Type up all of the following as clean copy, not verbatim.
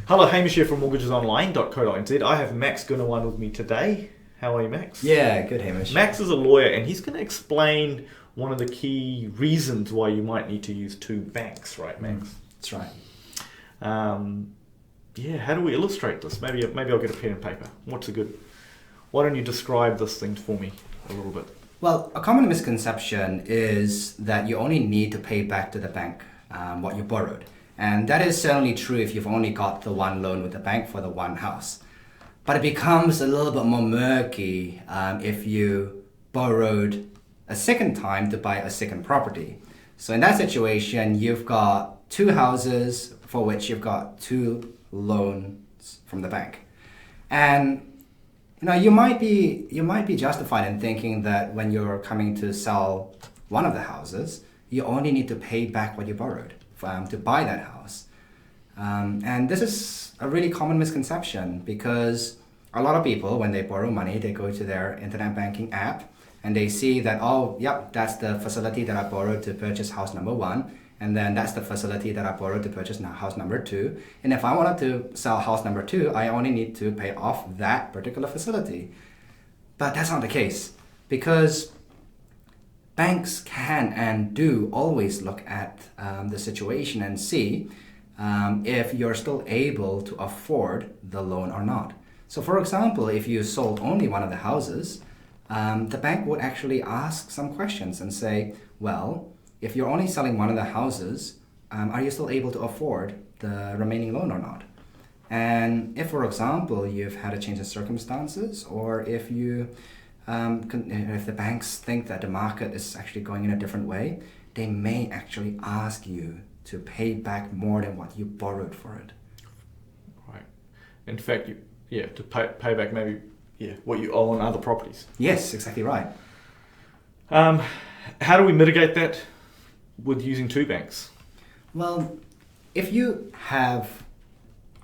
Hello, Hamish here from mortgagesonline.co.nz. I have Max Gunawan with me today. How are you, Max? Yeah, good, Hamish. Max is a lawyer and he's going to explain one of the key reasons why you might need to use two banks, right, Max? That's right. How do we illustrate this? Maybe I'll get a pen and paper. Why don't you describe this thing for me a little bit? Well, a common misconception is that you only need to pay back to the bank what you borrowed. And that is certainly true if you've only got the one loan with the bank for the one house. But it becomes a little bit more murky if you borrowed a second time to buy a second property. So in that situation, you've got two houses for which you've got two loans from the bank. And you might be justified in thinking that when you're coming to sell one of the houses, you only need to pay back what you borrowed to buy that house. And this is a really common misconception because a lot of people, when they borrow money, they go to their internet banking app and they see that, that's the facility that I borrowed to purchase house number one. And then that's the facility that I borrowed to purchase house number two. And if I wanted to sell house number two, I only need to pay off that particular facility. But that's not the case because banks can and do always look at the situation and see if you're still able to afford the loan or not. So for example, if you sold only one of the houses, the bank would actually ask some questions and say, well, if you're only selling one of the houses, are you still able to afford the remaining loan or not? And if, for example, you've had a change in circumstances, or if if the banks think that the market is actually going in a different way, they may actually ask you to pay back more than what you borrowed for it. Right. In fact, to pay back what you owe on other properties. Yes, exactly right. How do we mitigate that with using two banks? Well, if you have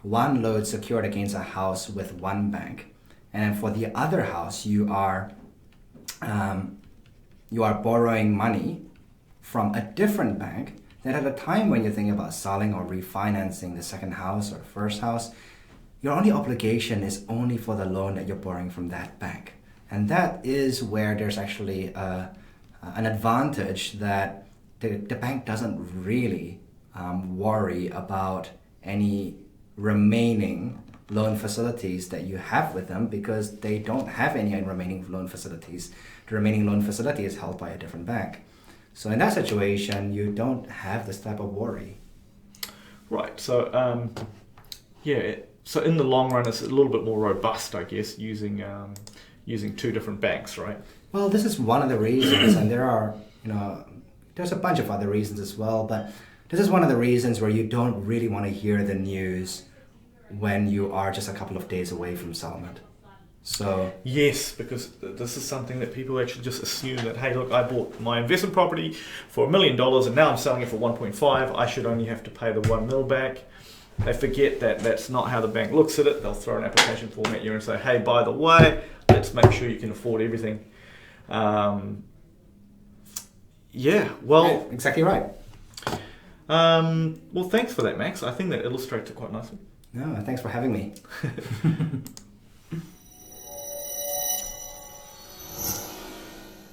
one loan secured against a house with one bank, and for the other house you are borrowing money from a different bank, then at a time when you think about selling or refinancing the second house or the first house, your only obligation is only for the loan that you're borrowing from that bank. And that is where there's actually an advantage that the bank doesn't really worry about any remaining loan facilities that you have with them because they don't have any remaining loan facilities. The remaining loan facility is held by a different bank. So in that situation, you don't have this type of worry. Right. So, so in the long run, it's a little bit more robust, I guess, using two different banks, right? Well, this is one of the reasons, and there are, there's a bunch of other reasons as well, but this is one of the reasons where you don't really want to hear the news when you are just a couple of days away from settlement. So yes, because this is something that people actually just assume that, hey, look, I bought my investment property for $1 million and now I'm selling it for 1.5. I should only have to pay the $1 million back. They forget that that's not how the bank looks at it. They'll throw an application form at you and say, hey, by the way, let's make sure you can afford everything. Exactly right. Well, thanks for that, Max. I think that illustrates it quite nicely. No, thanks for having me.